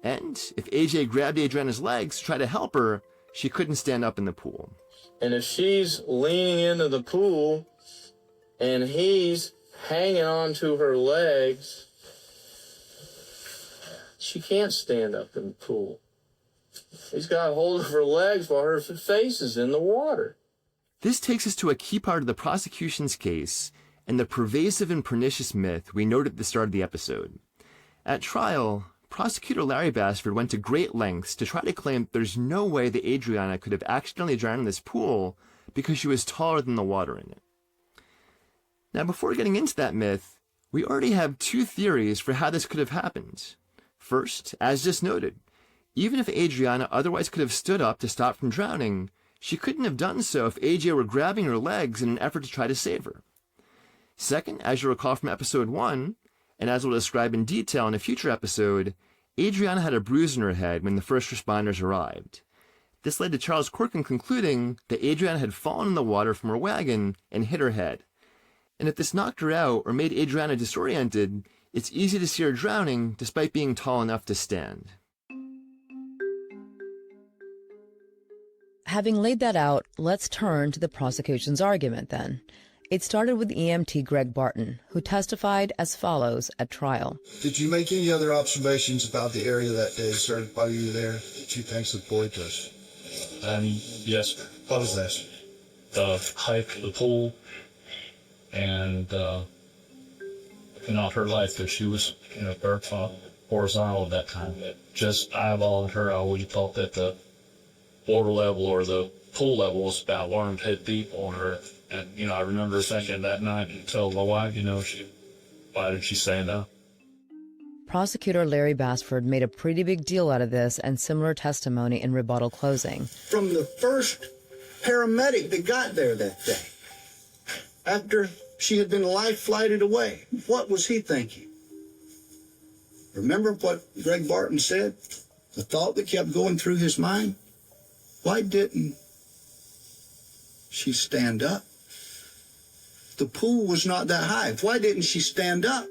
And if AJ grabbed Adrianna's legs to try to help her, she couldn't stand up in the pool. And if she's leaning into the pool and he's hanging on to her legs, she can't stand up in the pool. He's got hold of her legs while her face is in the water. This takes us to a key part of the prosecution's case and the pervasive and pernicious myth we noted at the start of the episode. At trial, Prosecutor Larry Bassford went to great lengths to try to claim that there's no way that Adrianna could have accidentally drowned in this pool because she was taller than the water in it. Now, before getting into that myth, we already have two theories for how this could have happened. First, as just noted, even if Adrianna otherwise could have stood up to stop from drowning, she couldn't have done so if AJ were grabbing her legs in an effort to try to save her. Second, as you recall from episode 1, and as we'll describe in detail in a future episode, Adrianna had a bruise on her head when the first responders arrived. This led to Charles Corkin concluding that Adrianna had fallen in the water from her wagon and hit her head. And if this knocked her out or made Adrianna disoriented, it's easy to see her drowning despite being tall enough to stand. Having laid that out, let's turn to the prosecution's argument then. It started with EMT Greg Barton, who testified as follows at trial. Did you make any other observations about the area that day, sir, while you were there, that you think supported us? Yes. What was that? The height of the pool and not her life, because she was very horizontal at that time. Just eyeballing her, I would have thought that the water level or the pool level was about 1 head deep on her. And, I remember thinking that night and tell my wife, why did she stand up? Prosecutor Larry Bassford made a pretty big deal out of this and similar testimony in rebuttal closing. From the first paramedic that got there that day, after she had been life-flighted away, what was he thinking? Remember what Greg Barton said? The thought that kept going through his mind? Why didn't she stand up? The pool was not that high. Why didn't she stand up?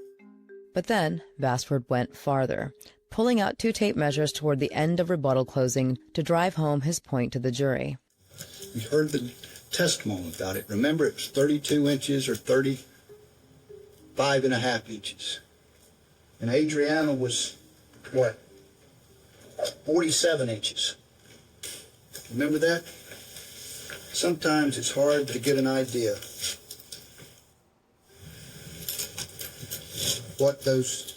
But then Bassford went farther, pulling out 2 tape measures toward the end of rebuttal closing to drive home his point to the jury. We heard the testimony about it. Remember, it was 32 inches or 35 and a half inches. And Adrianna was, 47 inches. Remember that? Sometimes it's hard to get an idea what those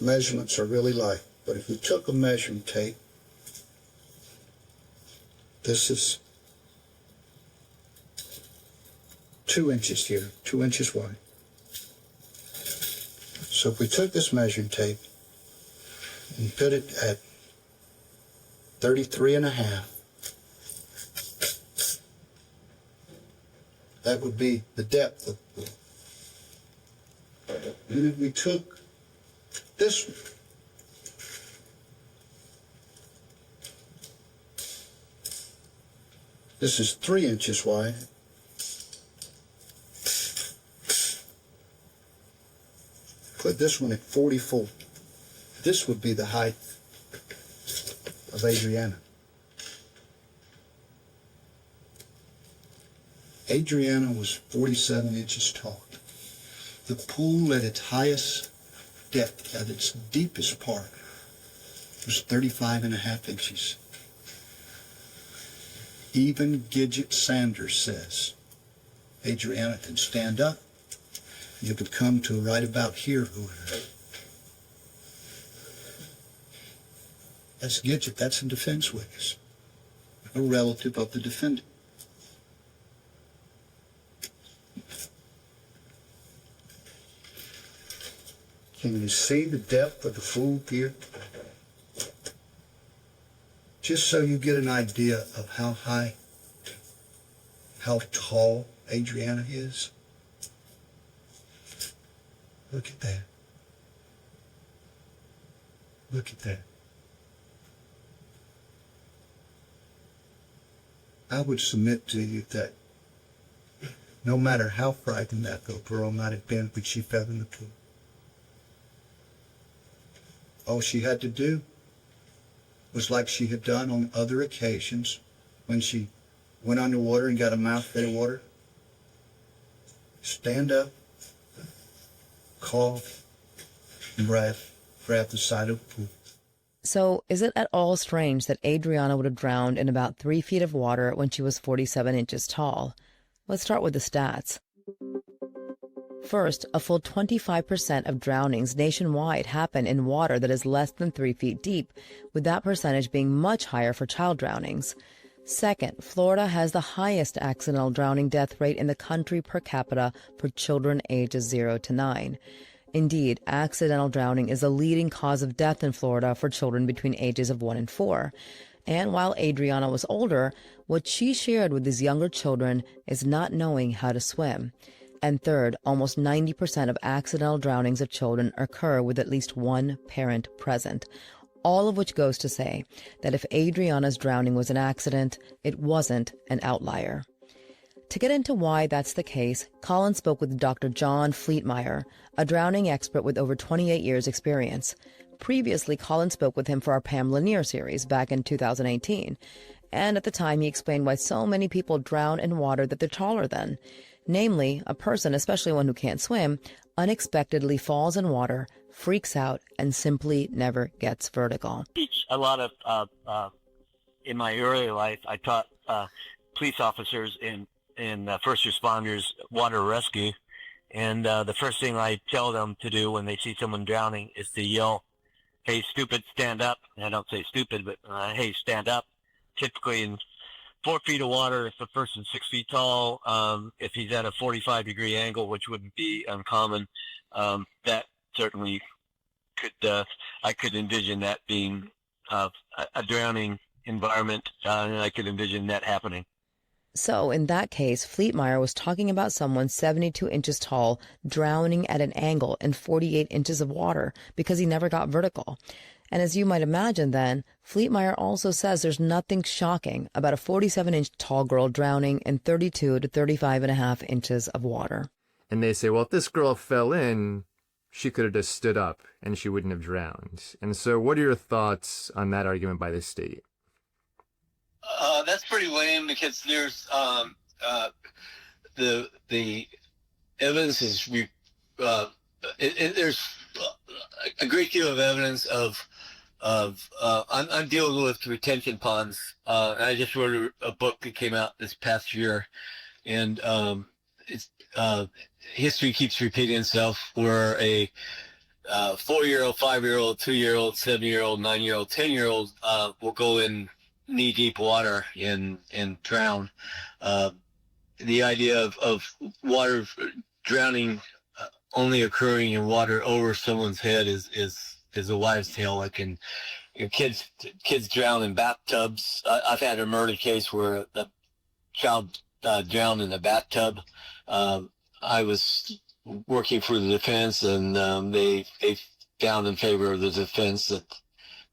measurements are really like. But if we took a measuring tape, this is 2 inches here, 2 inches wide. So if we took this measuring tape and put it at 33 and a half, that would be the depth of the pool. And if we took this one, this is 3 inches wide. Put this one at 44. This would be the height of Adrianna. Adrianna was 47 inches tall. The pool at its highest depth, at its deepest part, was 35.5 inches. Even Gidget Sanders says Adrianna can stand up. You could come to right about here. That's Gidget. That's a defense witness, a relative of the defendant. Can you see the depth of the pool here? Just so you get an idea of how high, how tall Adrianna is. Look at that. Look at that. I would submit to you that no matter how frightened that little girl might have been when she fell in the pool, all she had to do was like she had done on other occasions when she went underwater and got a mouthful of water. Stand up, cough, and grab the side of the pool. So, is it at all strange that Adrianna would have drowned in about 3 feet of water when she was 47 inches tall? Let's start with the stats. First, a full 25% of drownings nationwide happen in water that is less than 3 feet deep, with that percentage being much higher for child drownings. Second, Florida has the highest accidental drowning death rate in the country per capita for children ages 0 to 9. Indeed, accidental drowning is the leading cause of death in Florida for children between ages of 1 and 4. And while Adrianna was older, what she shared with these younger children is not knowing how to swim. And third, almost 90% of accidental drownings of children occur with at least one parent present. All of which goes to say that if Adrianna's drowning was an accident, it wasn't an outlier. To get into why that's the case, Colin spoke with Dr. John Fleetmeyer, a drowning expert with over 28 years' experience. Previously, Colin spoke with him for our Pam Lanier series back in 2018. And at the time, he explained why so many people drown in water that they're taller than. Namely, a person, especially one who can't swim, unexpectedly falls in water, freaks out, and simply never gets vertical. A lot of, in my early life, I taught police officers in first responders water rescue. And the first thing I tell them to do when they see someone drowning is to yell, "Hey, stupid, stand up." And I don't say stupid, but hey, stand up. Typically in 4 feet of water, if the person's 6 feet tall, if he's at a 45-degree angle, which wouldn't be uncommon, that certainly could, I could envision that being a drowning environment, and I could envision that happening. So, in that case, Fleetmeyer was talking about someone 72 inches tall drowning at an angle in 48 inches of water because he never got vertical. And as you might imagine then, Fleetmeyer also says there's nothing shocking about a 47-inch tall girl drowning in 32 to 35.5 inches of water. And they say, well, if this girl fell in, she could have just stood up and she wouldn't have drowned. And so what are your thoughts on that argument by the state? That's pretty lame because there's the evidence is there's a great deal of evidence of I'm dealing with retention ponds. I just wrote a book that came out this past year, and it's history keeps repeating itself. Where a 4-year-old, 5-year-old, 2-year-old, 7-year-old, 9-year-old, 10-year-old will go in knee-deep water and drown. The idea of water drowning only occurring in water over someone's head is a wives' tale. Like kids drown in bathtubs. I've had a murder case where a child drowned in a bathtub. I was working for the defense, and they found in favor of the defense that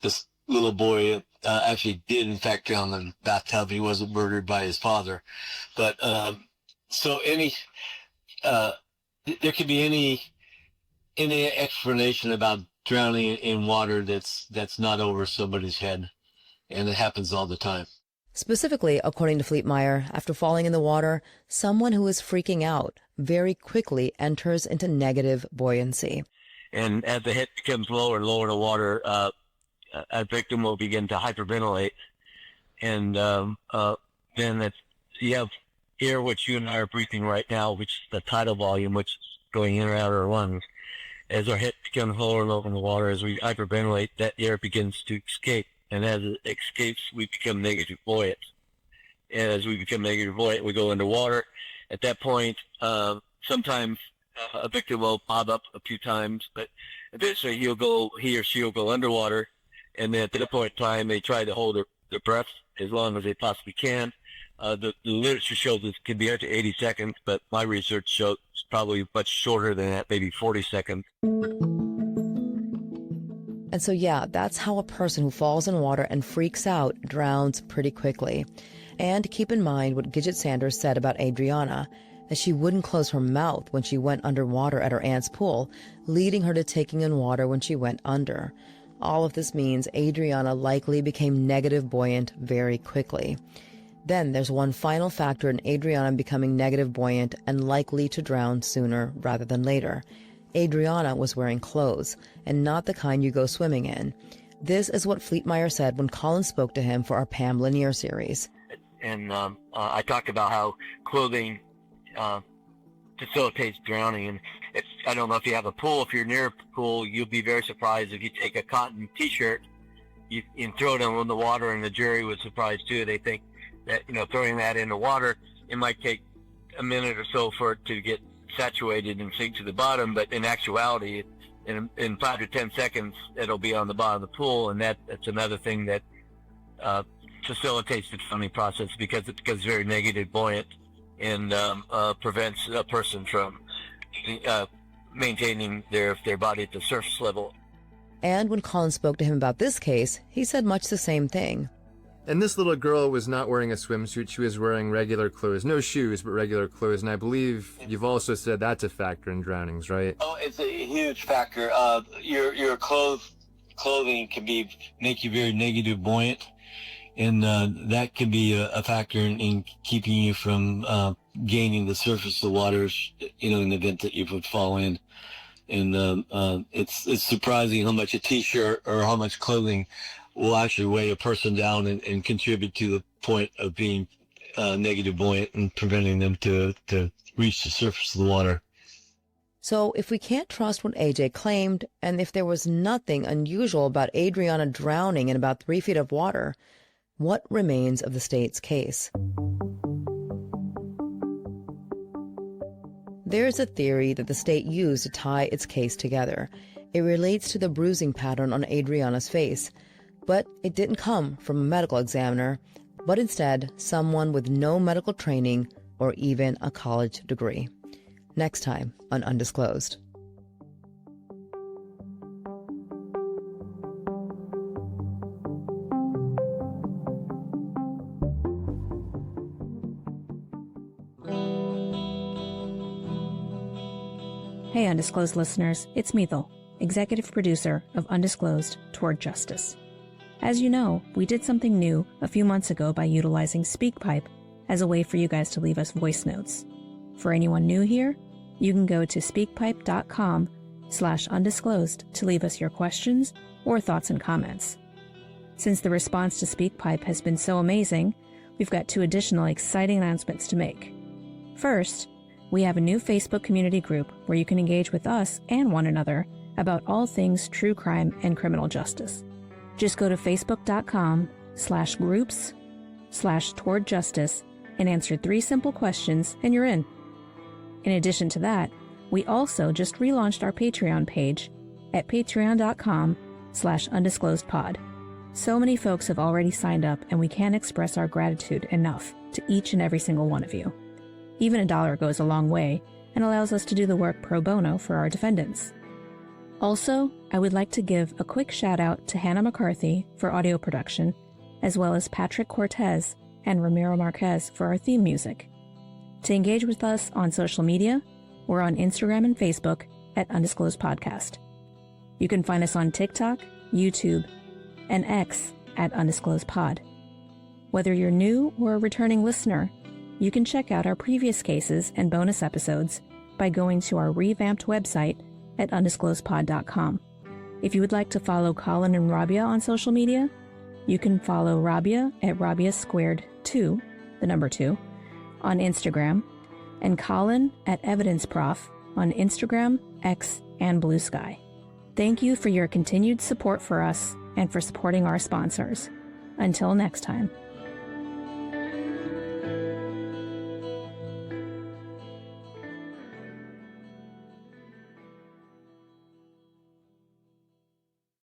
this little boy actually did in fact drown in the bathtub. He wasn't murdered by his father. But so there could be any explanation about drowning in water that's not over somebody's head, and it happens all the time. Specifically, according to Fleetmeyer, after falling in the water, someone who is freaking out very quickly enters into negative buoyancy. And as the head becomes lower and lower in the water, a victim will begin to hyperventilate. And then you have air, which you and I are breathing right now, which is the tidal volume, which is going in or out of our lungs. As our head becomes lower and lower in the water, as we hyperventilate, that air begins to escape. And as it escapes, we become negative buoyant. And as we become negative buoyant, we go underwater. At that point, sometimes a victim will bob up a few times, but eventually he or she will go underwater. And then at that point in time, they try to hold their breath as long as they possibly can. The literature shows it can be up to 80 seconds, but my research shows it's probably much shorter than that, maybe 40 seconds. And so, yeah, that's how a person who falls in water and freaks out drowns pretty quickly. And keep in mind what Gidget Sanders said about Adrianna, that she wouldn't close her mouth when she went underwater at her aunt's pool, leading her to taking in water when she went under. All of this means Adrianna likely became negative buoyant very quickly. Then there's one final factor in Adrianna becoming negative buoyant and likely to drown sooner rather than later. Adrianna was wearing clothes, and not the kind you go swimming in. This is what Fleetmeyer said when Colin spoke to him for our Pam Lanier series. And I talked about how clothing facilitates drowning. And I don't know if you have a pool. If you're near a pool, you'll be very surprised if you take a cotton T-shirt and throw it in the water, and the jury was surprised too. They think that, throwing that in the water, it might take a minute or so for it to get saturated and sink to the bottom, but in actuality, in 5 to 10 seconds, it'll be on the bottom of the pool, and that's another thing that facilitates the drowning process because it becomes very negative buoyant and prevents a person from maintaining their body at the surface level. And when Colin spoke to him about this case, he said much the same thing. And this little girl was not wearing a swimsuit. She was wearing regular clothes. No shoes, but regular clothes. And I believe you've also said that's a factor in drownings, right? Oh, it's a huge factor. Your clothing can make you very negative buoyant. And that can be a factor in keeping you from gaining the surface of the waters, in the event that you would fall in. And it's surprising how much a T-shirt or how much clothing will actually weigh a person down and contribute to the point of being negative buoyant and preventing them to reach the surface of the water. So if we can't trust what AJ claimed, and if there was nothing unusual about Adrianna drowning in about 3 feet of water, what remains of the state's case? There's a theory that the state used to tie its case together. It relates to the bruising pattern on Adrianna's face. But it didn't come from a medical examiner, but instead someone with no medical training or even a college degree. Next time on Undisclosed. Hey, Undisclosed listeners, it's Mithil, executive producer of Undisclosed Toward Justice. As you know, we did something new a few months ago by utilizing SpeakPipe as a way for you guys to leave us voice notes. For anyone new here, you can go to speakpipe.com/undisclosed to leave us your questions or thoughts and comments. Since the response to SpeakPipe has been so amazing, we've got 2 additional exciting announcements to make. First, we have a new Facebook community group where you can engage with us and one another about all things true crime and criminal justice. Just go to facebook.com/groups/towardjustice and answer 3 simple questions and you're in. In addition to that, we also just relaunched our Patreon page at patreon.com/undisclosedpod. So many folks have already signed up and we can't express our gratitude enough to each and every single one of you. Even $1 goes a long way and allows us to do the work pro bono for our defendants. Also, I would like to give a quick shout out to Hannah McCarthy for audio production, as well as Patrick Cortez and Ramiro Marquez for our theme music. To engage with us on social media, we're on Instagram and Facebook at Undisclosed Podcast. You can find us on TikTok, YouTube, and X at Undisclosed Pod. Whether you're new or a returning listener, you can check out our previous cases and bonus episodes by going to our revamped website at undisclosedpod.com. If you would like to follow Colin and Rabia on social media, you can follow Rabia at Rabia2, the number 2, on Instagram, and Colin at EvidenceProf on Instagram, X, and Blue Sky. Thank you for your continued support for us and for supporting our sponsors. Until next time.